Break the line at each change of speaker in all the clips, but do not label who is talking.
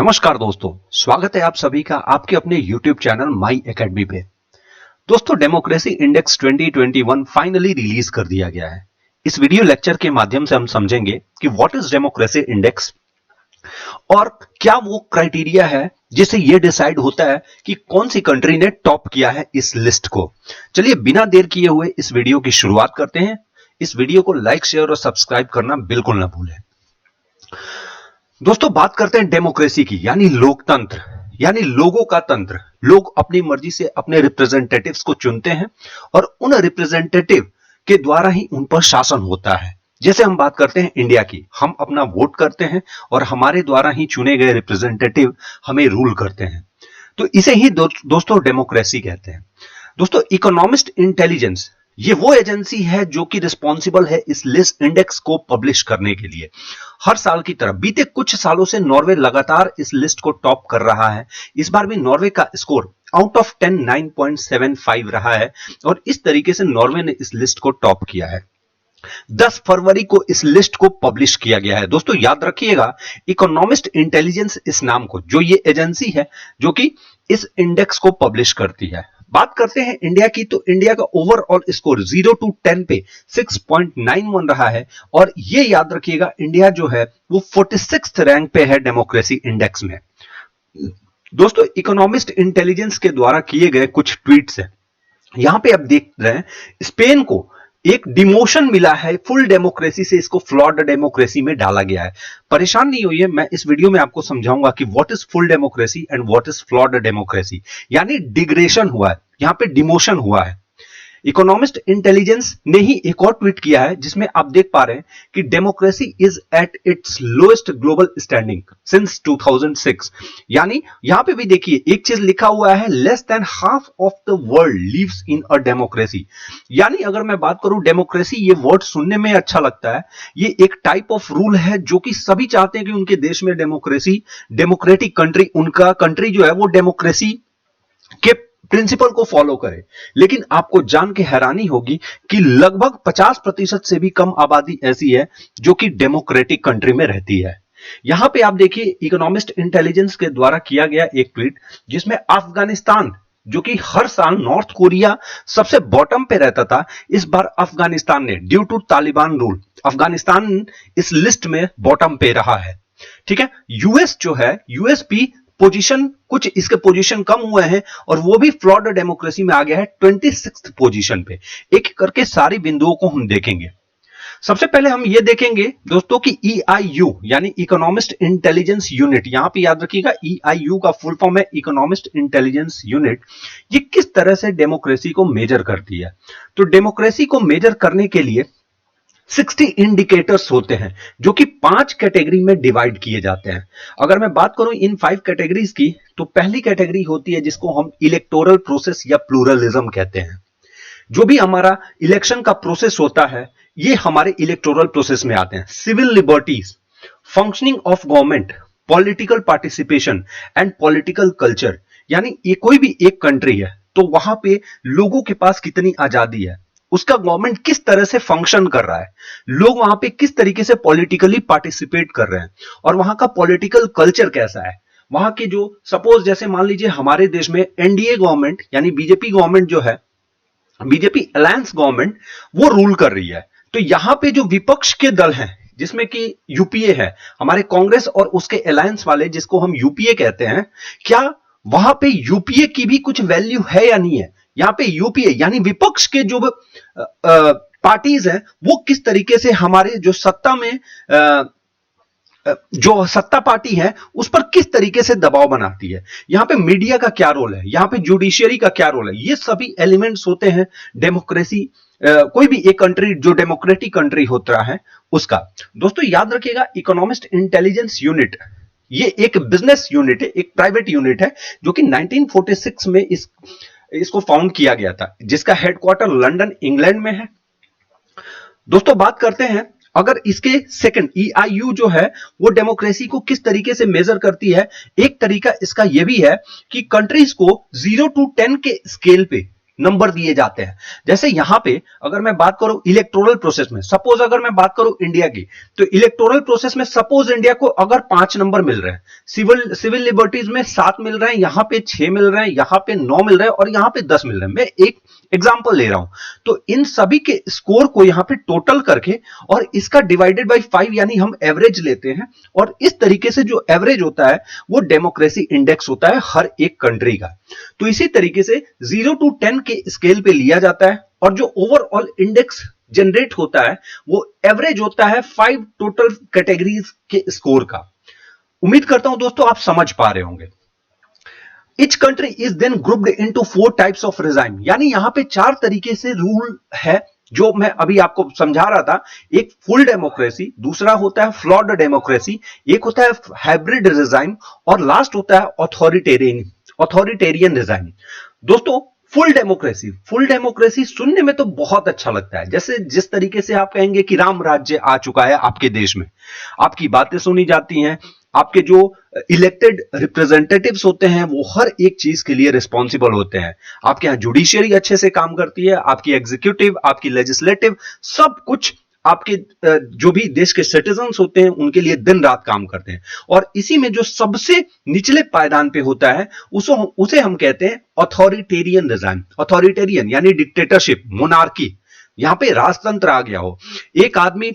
नमस्कार दोस्तों, स्वागत है आप सभी का आपके अपने YouTube चैनल माई एकेडमी पे। दोस्तों, डेमोक्रेसी इंडेक्स 2021 फाइनली रिलीज कर दिया गया है। इस वीडियो लेक्चर के माध्यम से हम समझेंगे कि व्हाट इज डेमोक्रेसी इंडेक्स और क्या वो क्राइटेरिया है जिससे ये डिसाइड होता है कि कौन सी कंट्री ने टॉप किया है इस लिस्ट को। चलिए बिना देर किए हुए इस वीडियो की शुरुआत करते हैं। इस वीडियो को लाइक, शेयर और सब्सक्राइब करना बिल्कुल ना भूलें। दोस्तों, बात करते हैं डेमोक्रेसी की, यानी लोकतंत्र, यानी लोगों का तंत्र। लोग अपनी मर्जी से अपने रिप्रेजेंटेटिव्स को चुनते हैं और उन रिप्रेजेंटेटिव के द्वारा ही उन पर शासन होता है। जैसे हम बात करते हैं इंडिया की, हम अपना वोट करते हैं और हमारे द्वारा ही चुने गए रिप्रेजेंटेटिव हमें रूल करते हैं। तो इसे ही दोस्तों डेमोक्रेसी कहते हैं। दोस्तों, इकोनॉमिस्ट इंटेलिजेंस ये वो एजेंसी है जो कि रिस्पॉन्सिबल है इस लिस्ट इंडेक्स को पब्लिश करने के लिए। हर साल की तरह बीते कुछ सालों से नॉर्वे लगातार इस लिस्ट को टॉप कर रहा है। इस बार भी नॉर्वे का स्कोर आउट ऑफ 10 9.75 रहा है और इस तरीके से नॉर्वे ने इस लिस्ट को टॉप किया है। 10 फरवरी को इस लिस्ट को पब्लिश किया गया है। दोस्तों याद रखिएगा, इकोनॉमिस्ट इंटेलिजेंस इस नाम को, जो ये एजेंसी है जो कि इस इंडेक्स को पब्लिश करती है। बात करते हैं इंडिया की, तो इंडिया का ओवरऑल स्कोर 0 to 10 पे 6.91 रहा है और ये याद रखिएगा, इंडिया जो है वो 46th रैंक पे है डेमोक्रेसी इंडेक्स में। दोस्तों, इकोनॉमिस्ट इंटेलिजेंस के द्वारा किए गए कुछ ट्वीट्स हैं। यहां पे आप देख रहे हैं, स्पेन को एक डिमोशन मिला है, फुल डेमोक्रेसी से इसको फ्लॉड डेमोक्रेसी में डाला गया है। परेशान नहीं होइए, मैं इस वीडियो में आपको समझाऊंगा कि what is full democracy and what is flawed democracy. यानी डिग्रेडेशन हुआ है, यहां पे डिमोशन हुआ है। इकोनॉमिस्ट इंटेलिजेंस ने ही एक और ट्वीट किया है जिसमें आप देख पा रहे हैं कि democracy is at its lowest global standing since 2006। यानी यहां पे भी देखिए एक चीज लिखा हुआ है, less than half of the world lives in a democracy. यानी अगर मैं बात करूं, डेमोक्रेसी ये वर्ड सुनने में अच्छा लगता है, ये एक टाइप ऑफ रूल है जो कि सभी चाहते हैं कि उनके देश में डेमोक्रेसी, डेमोक्रेटिक कंट्री, उनका कंट्री जो है वो डेमोक्रेसी के प्रिंसिपल को फॉलो करे। लेकिन आपको जान के हैरानी होगी कि लगभग 50% से भी कम आबादी ऐसी है जो कि डेमोक्रेटिक कंट्री में रहती है। यहां पे आप देखिए, इकोनॉमिस्ट इंटेलिजेंस के द्वारा किया गया एक ट्वीट जिसमें अफगानिस्तान, जो कि हर साल नॉर्थ कोरिया सबसे बॉटम पे रहता था, इस बार अफगानिस्तान ने due to Taliban rule, Afghanistan इस लिस्ट में बॉटम पे रहा है। ठीक है, यूएस जो है, यूएस भी पोजीशन, कुछ इसके पोजीशन कम हुए हैं और वो भी फ्लॉड डेमोक्रेसी में आ गया है 26th पोजीशन पे। एक करके सारी बिंदुओं को हम देखेंगे। सबसे पहले हम ये देखेंगे दोस्तों कि EIU यानी इकोनॉमिस्ट इंटेलिजेंस यूनिट, यहां पे याद रखिएगा EIU का फुल फॉर्म है इकोनॉमिस्ट इंटेलिजेंस यूनिट, ये किस तरह से डेमोक्रेसी को मेजर करती है। तो डेमोक्रेसी को मेजर करने के लिए 60 इंडिकेटर्स होते हैं जो कि 5 कैटेगरी में डिवाइड किए जाते हैं। अगर मैं बात करूं इन 5 कैटेगरीज की, तो पहली कैटेगरी होती है जिसको हम इलेक्टोरल प्रोसेस या प्लूरलिज्म कहते हैं। जो भी हमारा इलेक्शन का प्रोसेस होता है, ये हमारे इलेक्टोरल प्रोसेस में आते हैं। Civil liberties, functioning of government, political participation and political culture. यानी ये कोई भी एक कंट्री है तो वहां पे लोगों के पास कितनी आजादी है, उसका गवर्नमेंट किस तरह से फंक्शन कर रहा है, लोग वहां पे किस तरीके से पॉलिटिकली पार्टिसिपेट कर रहे हैं और वहां का पॉलिटिकल कल्चर कैसा है। वहां के जो, सपोज जैसे मान लीजिए हमारे देश में एनडीए गवर्नमेंट यानी बीजेपी गवर्नमेंट जो है, बीजेपी अलायंस गवर्नमेंट, वो रूल कर रही है। तो यहां पे जो विपक्ष के दल हैं, जिसमें कि यूपीए है, हमारे कांग्रेस और उसके अलायंस वाले जिसको हम यूपीए कहते हैं, क्या वहां पे यूपीए की भी कुछ वैल्यू है या नहीं है। यहां पे यूपीए यानी विपक्ष के जो पार्टीज हैं वो किस तरीके से हमारे जो सत्ता में जो सत्ता पार्टी है उस पर किस तरीके से दबाव बनाती है। यहां पे मीडिया का क्या रोल है, यहां पे जुडिशियरी का क्या रोल है, ये सभी एलिमेंट्स होते हैं डेमोक्रेसी, कोई भी एक कंट्री जो डेमोक्रेटिक कंट्री होता है उसका। दोस्तों याद रखिएगा, इकोनॉमिस्ट इंटेलिजेंस यूनिट ये एक बिजनेस यूनिट है, एक प्राइवेट यूनिट है जो कि 1946 में इसको फाउंड किया गया था, जिसका हेडक्वार्टर लंदन इंग्लैंड में है। दोस्तों बात करते हैं, अगर इसके सेकंड EIU जो है वो डेमोक्रेसी को किस तरीके से मेजर करती है। एक तरीका इसका यह भी है कि कंट्रीज को 0 to 10 के स्केल पे नंबर दिए जाते हैं। जैसे यहां पे अगर मैं बात करूं इलेक्टोरल प्रोसेस में, सपोज अगर मैं बात करूं इंडिया की, तो इलेक्टोरल प्रोसेस में सपोज इंडिया को अगर 5 नंबर मिल रहे हैं, सिविल लिबर्टीज में 7 मिल रहे हैं, यहां पे 6 मिल रहे हैं, यहां पे 9 मिल रहे हैं और यहां पे 10 मिल रहे हैं। मैं एक एग्जांपल ले रहा हूं। तो इन सभी के स्कोर को यहां पे टोटल करके और इसका डिवाइडेड बाय 5 यानी हम एवरेज लेते हैं, और इस तरीके से जो एवरेज होता है वो डेमोक्रेसी इंडेक्स होता है हर एक कंट्री का। तो इसी तरीके से 0 to 10 के स्केल पे लिया जाता है और जो ओवरऑल इंडेक्स जनरेट होता है वो एवरेज होता है 5 टोटल कैटेगरीज के स्कोर का। उम्मीद करता हूं दोस्तों आप समझ पा रहे होंगे। Each country is then grouped into 4 types of regime, यानी यहां पे 4 तरीके से रूल है जो मैं अभी आपको समझा रहा था। एक फुल डेमोक्रेसी, दूसरा होता है फ्लॉड डेमोक्रेसी, एक होता है हाइब्रिड रिजाइम और लास्ट होता है ऑथोरिटेरियन रिजाइम। दोस्तों फुल डेमोक्रेसी सुनने में तो बहुत अच्छा लगता है, जैसे जिस तरीके से आप कहेंगे कि राम राज्य आ चुका है आपके देश में, आपकी बातें सुनी जाती हैं, आपके जो इलेक्टेड रिप्रेजेंटेटिव्स होते हैं वो हर एक चीज के लिए रिस्पॉन्सिबल होते हैं, आपके यहाँ जुडिशियरी अच्छे से काम करती है, आपकी एग्जीक्यूटिव, आपकी लेजिस्लेटिव, सब कुछ आपके जो भी देश के सिटीजन्स होते हैं उनके लिए दिन रात काम करते हैं। और इसी में जो सबसे निचले पायदान पे होता है उसे हम कहते हैं ऑथोरिटेरियन रिजाइम। ऑथोरिटेरियन यानी डिक्टेटरशिप, मोनार्की, यहां पे राजतंत्र आ गया हो, एक आदमी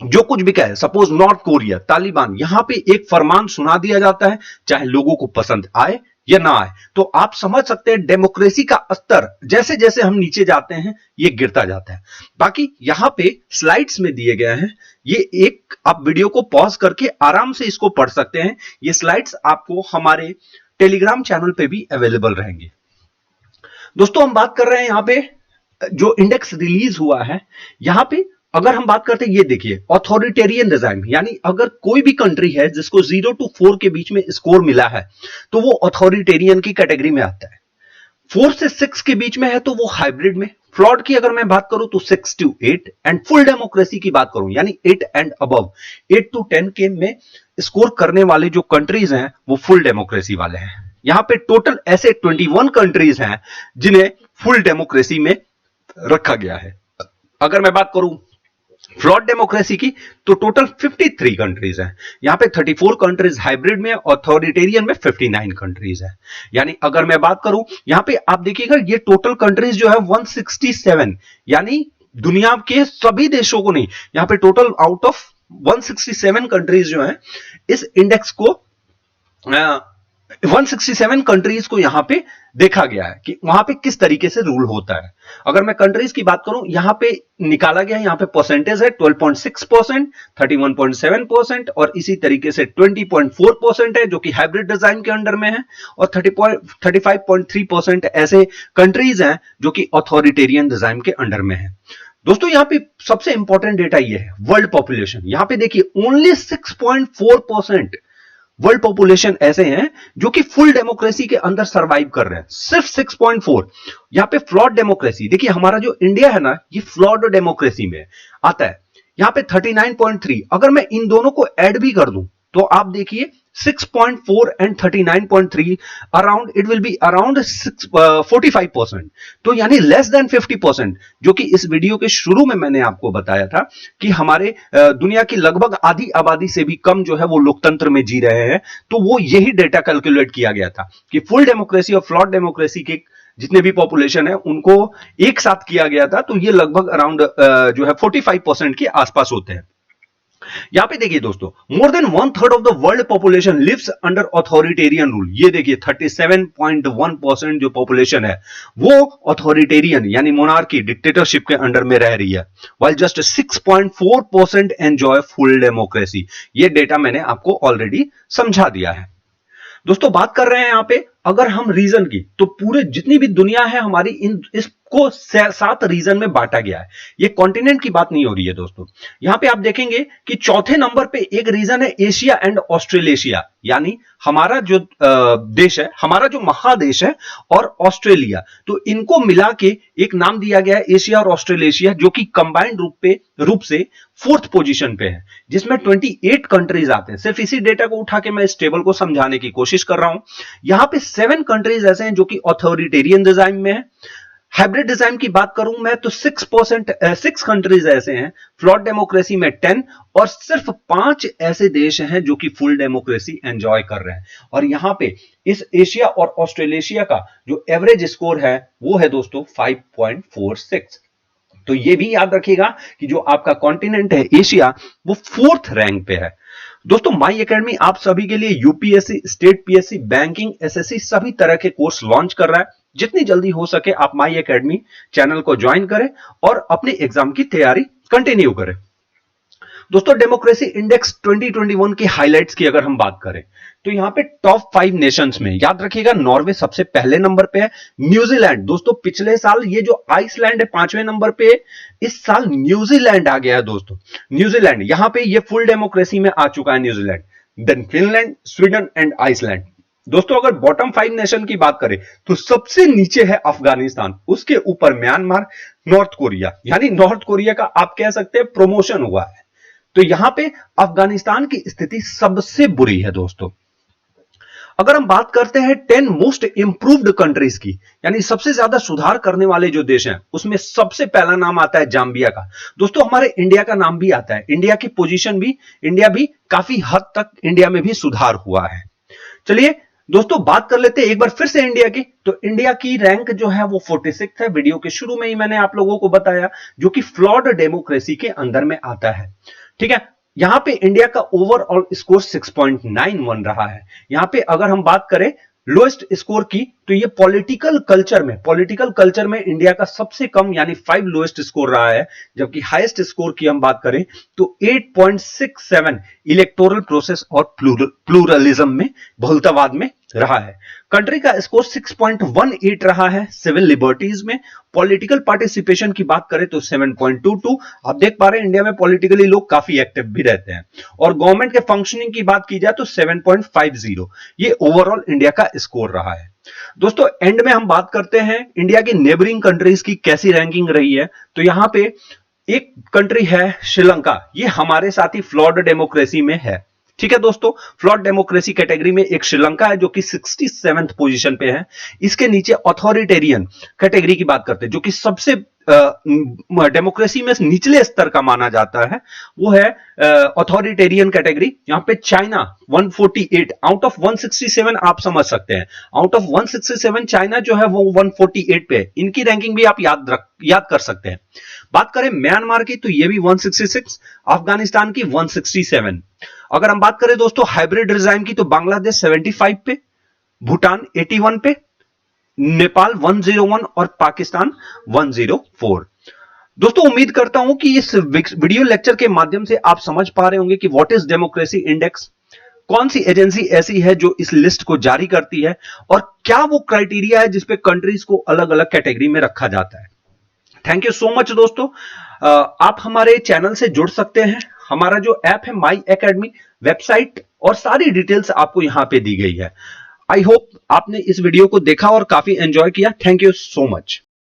जो कुछ भी कहे, सपोज नॉर्थ कोरिया, तालिबान, यहां पे एक फरमान सुना दिया जाता है चाहे लोगों को पसंद आए या ना आए। तो आप समझ सकते हैं डेमोक्रेसी का स्तर जैसे जैसे हम नीचे जाते हैं ये गिरता जाता है। बाकी यहां पे स्लाइड्स में दिए गए हैं, ये एक आप वीडियो को पॉज करके आराम से इसको पढ़ सकते हैं। ये स्लाइड्स आपको हमारे टेलीग्राम चैनल पे भी अवेलेबल रहेंगे। दोस्तों हम बात कर रहे हैं यहां पे जो इंडेक्स रिलीज हुआ है, यहां पे अगर हम बात करते हैं, ये देखिए ऑथोरिटेरियन रिजाइम, यानी अगर कोई भी कंट्री है जिसको 0 to 4 के बीच में स्कोर मिला है तो वो ऑथोरिटेरियन की कैटेगरी में आता है। 4 से 6 के बीच में है तो वो हाइब्रिड में, फ्लॉड की अगर मैं बात करूं तो 6 to 8, एंड फुल डेमोक्रेसी की बात करूं यानी 8 एंड अबव, 8 to 10 के में स्कोर करने वाले जो कंट्रीज हैं वो फुल डेमोक्रेसी वाले हैं। यहां पे टोटल ऐसे 21 कंट्रीज हैं जिन्हें फुल डेमोक्रेसी में रखा गया है। अगर मैं बात करूं फ्लॉड डेमोक्रेसी की तो टोटल 53 कंट्रीज हैं, यहां पे 34 कंट्रीज हाइब्रिड में, ऑथोरिटेरियन में 59 कंट्रीज हैं। यानी अगर मैं बात करूं यहां पे आप देखिएगा ये टोटल कंट्रीज जो है 167, यानी दुनिया के सभी देशों को नहीं, यहां पे टोटल आउट ऑफ 167 कंट्रीज जो है इस इंडेक्स को 167 कंट्रीज को यहां पे देखा गया है कि वहां पे किस तरीके से रूल होता है। अगर मैं कंट्रीज की बात करूं यहां पे निकाला गया है, यहां पे परसेंटेज है 12.6%, 31.7% और इसी तरीके से 20.4% है जो कि हाइब्रिड डिजाइन के अंडर में है, और 35.3% ऐसे कंट्रीज हैं जो कि ऑथोरिटेरियन डिजाइन के अंडर में है। दोस्तों यहां पे सबसे इंपॉर्टेंट डेटा ये है वर्ल्ड पॉपुलेशन। यहां पे देखिए ओनली 6.4% वर्ल्ड पॉपुलेशन ऐसे हैं जो कि फुल डेमोक्रेसी के अंदर सरवाइव कर रहे हैं, सिर्फ 6.4। यहां पे फ्लॉड डेमोक्रेसी देखिए, हमारा जो इंडिया है ना ये फ्लॉड डेमोक्रेसी में आता है, यहां पे 39.3। अगर मैं इन दोनों को ऐड भी कर दूं तो आप देखिए 6.4 and 39.3 around it will be around 45%, तो यानी लेस देन 50%, जो कि इस वीडियो के शुरू में मैंने आपको बताया था कि हमारे दुनिया की लगभग आधी आबादी से भी कम जो है वो लोकतंत्र में जी रहे हैं। तो वो यही डेटा कैलकुलेट किया गया था कि फुल डेमोक्रेसी और फ्लॉड डेमोक्रेसी के जितने भी पॉपुलेशन है उनको एक साथ किया गया था, तो ये लगभग अराउंड जो है 45% के आसपास होते हैं। यहां पे देखिए दोस्तों more than 1/3 of the world population lives under authoritarian rule. ये देखिए 37.1% जो पॉपुलेशन है वो ऑथोरिटेरियन यानी मोनार्की, डिक्टेटरशिप के अंडर में रह रही है, while just 6.4% enjoy full democracy. ये डेटा मैंने आपको ऑलरेडी समझा दिया है। दोस्तों बात कर रहे हैं यहां पे अगर हम रीजन की, तो पूरे जितनी भी दुनिया है हमारी इसको 7 रीजन में बांटा गया है। ये कॉन्टिनेंट की बात नहीं हो रही है दोस्तों। यहां पे आप देखेंगे कि चौथे नंबर पे एक रीजन है एशिया एंड ऑस्ट्रेलेशिया, यानी हमारा जो देश है, हमारा जो महादेश है और ऑस्ट्रेलिया, तो इनको मिला के एक नाम दिया गया है एशिया और ऑस्ट्रेलेशिया, जो कि कंबाइंड रूप से 4th पोजीशन पे है, जिसमें 28 कंट्रीज आते हैं। सिर्फ इसी डेटा को उठा के मैं इस टेबल को समझाने की कोशिश कर रहा हूं। यहां पे 7 कंट्रीज ऐसे हैं जो कि ऑथोरिटेरियन डिजाइन में है, हाइब्रिड डिजाइन की बात करूं मैं तो 6 कंट्रीज ऐसे हैं, फ्लॉट डेमोक्रेसी में 10, और सिर्फ 5 ऐसे देश हैं जो कि फुल डेमोक्रेसी एंजॉय कर रहे हैं। और यहां पे इस एशिया और ऑस्ट्रेलेशिया का जो एवरेज स्कोर है वो है दोस्तों 5.46। तो ये भी याद रखिएगा कि जो आपका कॉन्टिनेंट है एशिया वो 4th रैंक पे है। दोस्तों माई एकेडमी आप सभी के लिए UPSC, state PSC, banking, SSC सभी तरह के कोर्स लॉन्च कर रहा है। जितनी जल्दी हो सके आप माई एकेडमी चैनल को ज्वाइन करें और अपने एग्जाम की तैयारी कंटिन्यू करें। दोस्तों डेमोक्रेसी इंडेक्स 2021 की हाइलाइट्स की अगर हम बात करें तो यहां पे टॉप 5 नेशंस में याद रखिएगा नॉर्वे सबसे पहले नंबर पे है। न्यूजीलैंड दोस्तों पिछले साल ये जो आइसलैंड है 5वें नंबर पे, इस साल न्यूजीलैंड आ गया है दोस्तों। न्यूजीलैंड यहां पे ये फुल डेमोक्रेसी में आ चुका है New Zealand. Then Finland, Sweden and Iceland. दोस्तों अगर बॉटम 5 नेशन की बात करें तो सबसे नीचे है अफगानिस्तान, उसके ऊपर म्यांमार, नॉर्थ कोरिया, यानी नॉर्थ कोरिया का आप कह सकते हैं प्रमोशन हुआ है। तो यहां पे अफगानिस्तान की स्थिति सबसे बुरी है दोस्तों। अगर हम बात करते हैं 10 मोस्ट इंप्रूव्ड कंट्रीज की, यानी सबसे ज्यादा सुधार करने वाले जो देश हैं, उसमें सबसे पहला नाम आता है जाम्बिया का। दोस्तों हमारे इंडिया का नाम भी आता है, इंडिया की पोजीशन भी, इंडिया भी काफी हद तक इंडिया में भी सुधार हुआ है। चलिए दोस्तों बात कर लेते हैं एक बार फिर से इंडिया की। तो इंडिया की रैंक जो है वो 46 है। वीडियो के शुरू में ही मैंने आप लोगों को बताया, जो कि फ्लॉड डेमोक्रेसी के अंदर में आता है। ठीक है, यहां पे इंडिया का ओवरऑल स्कोर 6.91 रहा है। यहां पे अगर हम बात करें लोएस्ट स्कोर की तो ये पॉलिटिकल कल्चर में इंडिया का सबसे कम यानी 5 लोएस्ट स्कोर रहा है, जबकि हाईएस्ट स्कोर की हम बात करें तो 8.67 इलेक्टोरल प्रोसेस और प्लूरलिज्म में, बहुलतावाद में रहा है। कंट्री का स्कोर 6.18 रहा है सिविल लिबर्टीज में। पॉलिटिकल पार्टिसिपेशन की बात करें तो 7.22। आप देख पा रहे हैं इंडिया में पॉलिटिकली लोग काफी एक्टिव भी रहते हैं। और गवर्नमेंट के फंक्शनिंग की बात की जाए तो 7.50। ये ओवरऑल इंडिया का स्कोर रहा है। दोस्तों एंड में हम बात करते हैं इंडिया की नेबरिंग कंट्रीज की कैसी रैंकिंग रही है। तो यहां पे एक कंट्री है श्रीलंका, ये हमारे साथ ही फ्लॉड डेमोक्रेसी में है। ठीक है दोस्तों, फ्लॉड डेमोक्रेसी कैटेगरी में एक श्रीलंका है जो कि 67th पोजीशन पे है। इसके नीचे ऑथोरिटेरियन कैटेगरी की बात करते हैं, जो कि सबसे डेमोक्रेसी में निचले स्तर का माना जाता है, वो है ऑथोरिटेरियन कैटेगरी। यहां पे चाइना 148 आउट ऑफ 167, आप समझ सकते हैं आउट ऑफ 167 चाइना जो है वो 148 पे है। इनकी रैंकिंग भी आप याद कर सकते हैं। बात करें म्यांमार की तो ये भी 166, अफगानिस्तान की 167। अगर हम बात करें दोस्तों हाइब्रिड डिजाइन की तो बांग्लादेश 75 पे, भूटान 81 पे, नेपाल 101 और पाकिस्तान 104। दोस्तों उम्मीद करता हूं कि इस वीडियो लेक्चर के माध्यम से आप समझ पा रहे होंगे कि व्हाट इज डेमोक्रेसी इंडेक्स, कौन सी एजेंसी ऐसी है जो इस लिस्ट को जारी करती है, और क्या वो क्राइटेरिया है जिसपे कंट्रीज को अलग अलग कैटेगरी में रखा जाता है। थैंक यू सो मच दोस्तों। आप हमारे चैनल से जुड़ सकते हैं। हमारा जो ऐप है माई एकेडमी, वेबसाइट और सारी डिटेल्स आपको यहां पे दी गई है। आई होप आपने इस वीडियो को देखा और काफी एंजॉय किया। Thank you so much.